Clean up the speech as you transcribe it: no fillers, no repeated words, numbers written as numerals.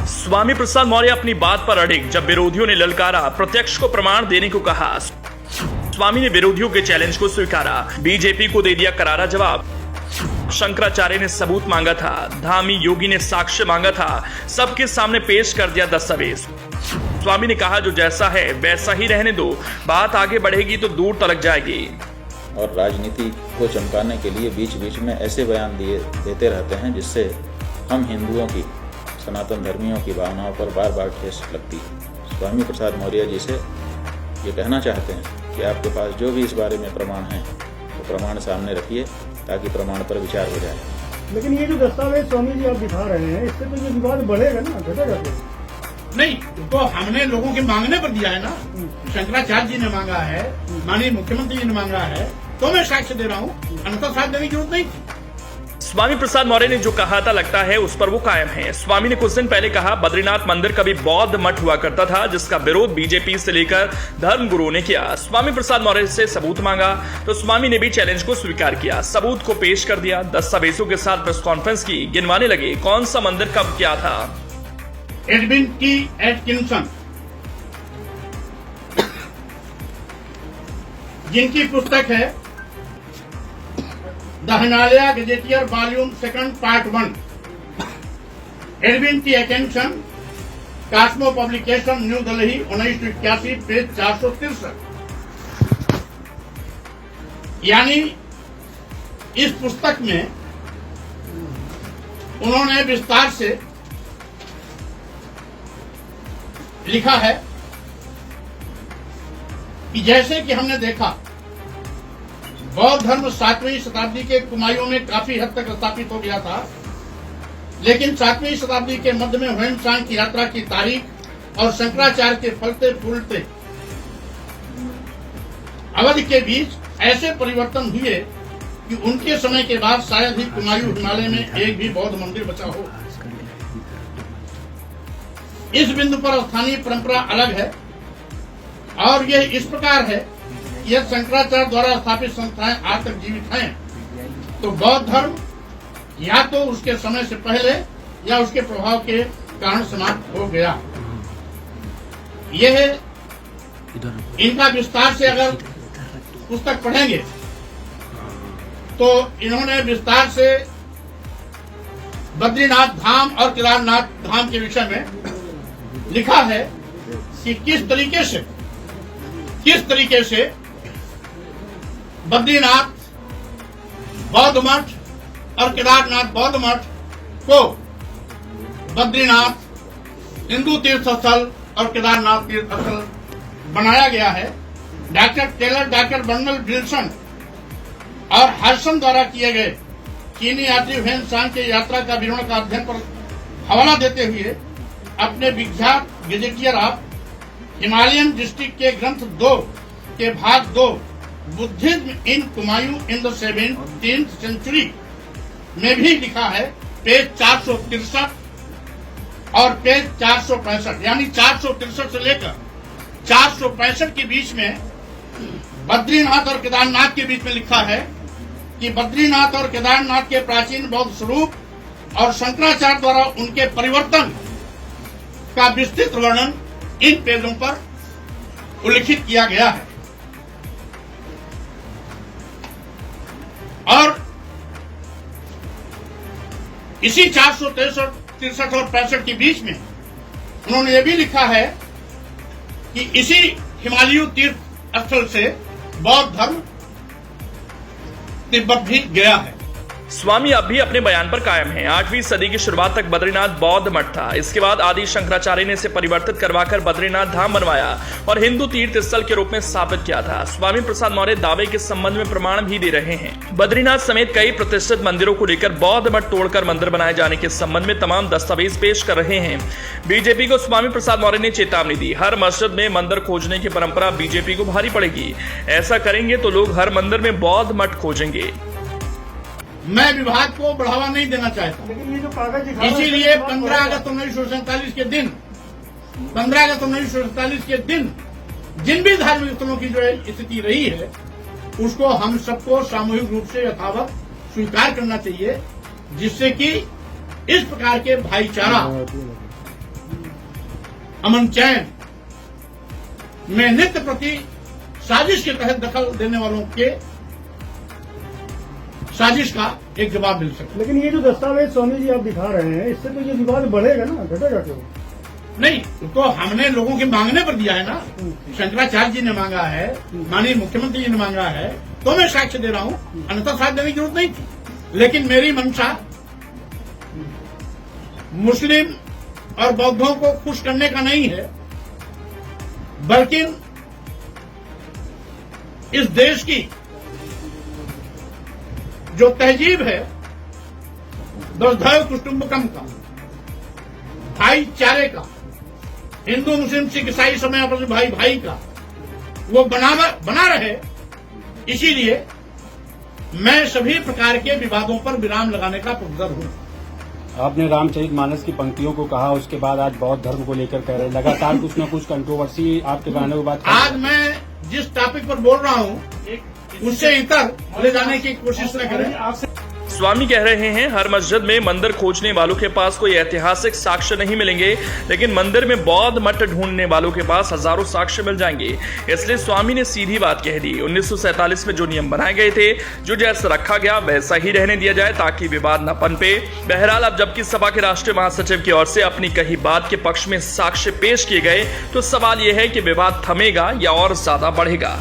स्वामी प्रसाद मौर्य अपनी बात पर अड़िग। जब विरोधियों ने ललकारा, प्रत्यक्ष को प्रमाण देने को कहा, स्वामी ने विरोधियों के चैलेंज को स्वीकारा। बीजेपी को दे दिया करारा जवाब। शंकराचार्य ने सबूत मांगा था, धामी योगी ने साक्ष्य मांगा था, सबके सामने पेश कर दिया दस्तावेज। स्वामी ने कहा जो जैसा है वैसा ही रहने दो, बात आगे बढ़ेगी तो दूर तलक जाएगी। और राजनीति को चमकाने के लिए बीच बीच में ऐसे बयान देते रहते हैं जिससे हम हिंदुओं की, सनातन धर्मियों की भावनाओं पर बार बार ठेस लगती है। स्वामी प्रसाद मौर्य जी से ये कहना चाहते हैं कि आपके पास जो भी इस बारे में प्रमाण हैं वो प्रमाण सामने रखिए ताकि प्रमाण पर विचार हो जाए। लेकिन ये जो दस्तावेज स्वामी जी आप दिखा रहे हैं, इससे तो ये विवाद बढ़ेगा ना, घटेगा नहीं। तो हमने लोगों के मांगने पर दिया है ना। शंकराचार्य जी ने मांगा है, माननीय मुख्यमंत्री जी ने मांगा है, तो मैं साक्ष्य दे रहा हूँ, अन्यथा साक्ष्य देने की जरूरत नहीं थी। स्वामी प्रसाद मौर्य ने जो कहा था लगता है उस पर वो कायम है। स्वामी ने कुछ दिन पहले कहा बद्रीनाथ मंदिर कभी बौद्ध मठ हुआ करता था जिसका विरोध बीजेपी से लेकर धर्म गुरुओं ने किया। स्वामी प्रसाद मौर्य से सबूत मांगा तो स्वामी ने भी चैलेंज को स्वीकार किया, सबूत को पेश कर दिया, दस्तावेजों के साथ प्रेस कॉन्फ्रेंस की, गिनवाने लगे कौन सा मंदिर कब क्या था। एडविन टी एटकिंसन, जिनकी पुस्तक है the Himalaya gazetteer volume 2 part 1, Edwin T Atkinson, Cosmo publication, New Delhi, 1981, page 463। यानी इस पुस्तक में उन्होंने विस्तार से लिखा है कि जैसे कि हमने देखा बौद्ध धर्म 7वीं शताब्दी के कुमायूं में काफी हद तक स्थापित हो गया था, लेकिन 7वीं शताब्दी के मध्य में ह्वेनसांग की यात्रा की तारीख और शंकराचार्य के फलते फूलते अवधि के बीच ऐसे परिवर्तन हुए कि उनके समय के बाद शायद ही कुमायूं हिमालय में एक भी बौद्ध मंदिर बचा हो। इस बिंदु पर स्थानीय परंपरा अलग है और यह इस प्रकार है कि यह शंकराचार्य द्वारा स्थापित संस्थाएं आज तक जीवित हैं तो बौद्ध धर्म या तो उसके समय से पहले या उसके प्रभाव के कारण समाप्त हो गया। यह इनका विस्तार से अगर पुस्तक पढ़ेंगे तो इन्होंने विस्तार से बद्रीनाथ धाम और केदारनाथ धाम के विषय में लिखा है कि किस तरीके से बद्रीनाथ बौद्ध मठ और केदारनाथ बौद्ध मठ को बद्रीनाथ हिंदू तीर्थ स्थल और केदारनाथ तीर्थ स्थल बनाया गया है। Doctor Taylor, doctor Bernal Wilson और हर्सन द्वारा किए गए चीनी यात्री ह्वेनसांग के यात्रा का विवरण का अध्ययन पर हवाला देते हुए अपने विख्यात गजेटियर ऑफ हिमालयन डिस्ट्रिक्ट के ग्रंथ 2 के भाग 2 Buddhism in Kumaon in the 17th century में भी लिखा है, पेज 463 और पेज 465, यानी 463 से लेकर 465 के बीच में बद्रीनाथ और केदारनाथ के बीच में लिखा है कि बद्रीनाथ और केदारनाथ के प्राचीन बौद्ध स्वरूप और शंकराचार्य द्वारा उनके परिवर्तन का विस्तृत वर्णन इन पेजों पर उल्लिखित किया गया है। और इसी 463 और 65 के बीच में उन्होंने ये भी लिखा है कि इसी हिमालयी तीर्थ स्थल से बौद्ध धर्म तिब्बत भी गया है। स्वामी अब भी अपने बयान पर कायम हैं। 8वीं सदी की शुरुआत तक बद्रीनाथ बौद्ध मठ था। इसके बाद आदि शंकराचार्य ने इसे परिवर्तित करवाकर बद्रीनाथ धाम बनवाया और हिंदू तीर्थ स्थल के रूप में स्थापित किया था। स्वामी प्रसाद मौर्य दावे के संबंध में प्रमाण भी दे रहे हैं। बद्रीनाथ समेत कई प्रतिष्ठित मंदिरों को लेकर बौद्ध मठ तोड़कर मंदिर बनाए जाने के संबंध में तमाम दस्तावेज पेश कर रहे हैं। बीजेपी को स्वामी प्रसाद मौर्य ने चेतावनी दी, हर मस्जिद में मंदिर खोजने की परंपरा बीजेपी को भारी पड़ेगी। ऐसा करेंगे तो लोग हर मंदिर में बौद्ध मठ खोजेंगे। मैं विवाद को बढ़ावा नहीं देना चाहता, लेकिन ये जो कागज इसीलिए 15 अगस्त 1947 के दिन 15 अगस्त 1947 के दिन जिन भी धार्मिक स्थलों की जो स्थिति रही है उसको हम सबको सामूहिक रूप से यथावत स्वीकार करना चाहिए, जिससे कि इस प्रकार के भाईचारा अमन चैन में नित्य प्रति साजिश के तहत दखल देने वालों के साजिश का एक जवाब मिल सके। लेकिन ये जो दस्तावेज स्वामी जी आप दिखा रहे हैं, इससे तो ये विवाद बढ़ेगा ना, घटेगा क्यों? नहीं, तो हमने लोगों के मांगने पर दिया है ना। शंकराचार्य जी ने मांगा है, माननीय मुख्यमंत्री जी ने मांगा है, तो मैं साक्ष्य दे रहा हूं, अन्यथा साक्ष्य देने की जरूरत नहीं थी। लेकिन मेरी मंशा मुस्लिम और बौद्धों को खुश करने का नहीं है, बल्कि इस देश की जो तहजीब है वसुधैव कुटुंबकम का, भाईचारे का, हिंदू मुस्लिम सिख ईसाई समय आपस में भाई भाई का, वो बना रहे। इसीलिए मैं सभी प्रकार के विवादों पर विराम लगाने का पुरजर हूं। आपने रामचरितमानस की पंक्तियों को कहा, उसके बाद आज बौद्ध धर्म को लेकर कह रहे, लगातार कुछ न कुछ कंट्रोवर्सी आपके कहने के बाद आज मैं जिस टॉपिक पर बोल रहा हूं उससे इतर ले जाने की कोशिश न करें। स्वामी कह रहे हैं हर मस्जिद में मंदिर खोजने वालों के पास कोई ऐतिहासिक साक्ष्य नहीं मिलेंगे, लेकिन मंदिर में बौद्ध मठ ढूंढने वालों के पास हजारों साक्ष्य मिल जाएंगे। इसलिए स्वामी ने सीधी बात कह दी। 1947 में जो नियम बनाए गए थे, जो जैसा रखा गया वैसा ही रहने दिया जाए ताकि विवाद न पनपे। बहरहाल अब जबकि सपा के राष्ट्रीय महासचिव की ओर से अपनी कही बात के पक्ष में साक्ष्य पेश किए गए, तो सवाल यह है कि विवाद थमेगा या और ज्यादा बढ़ेगा।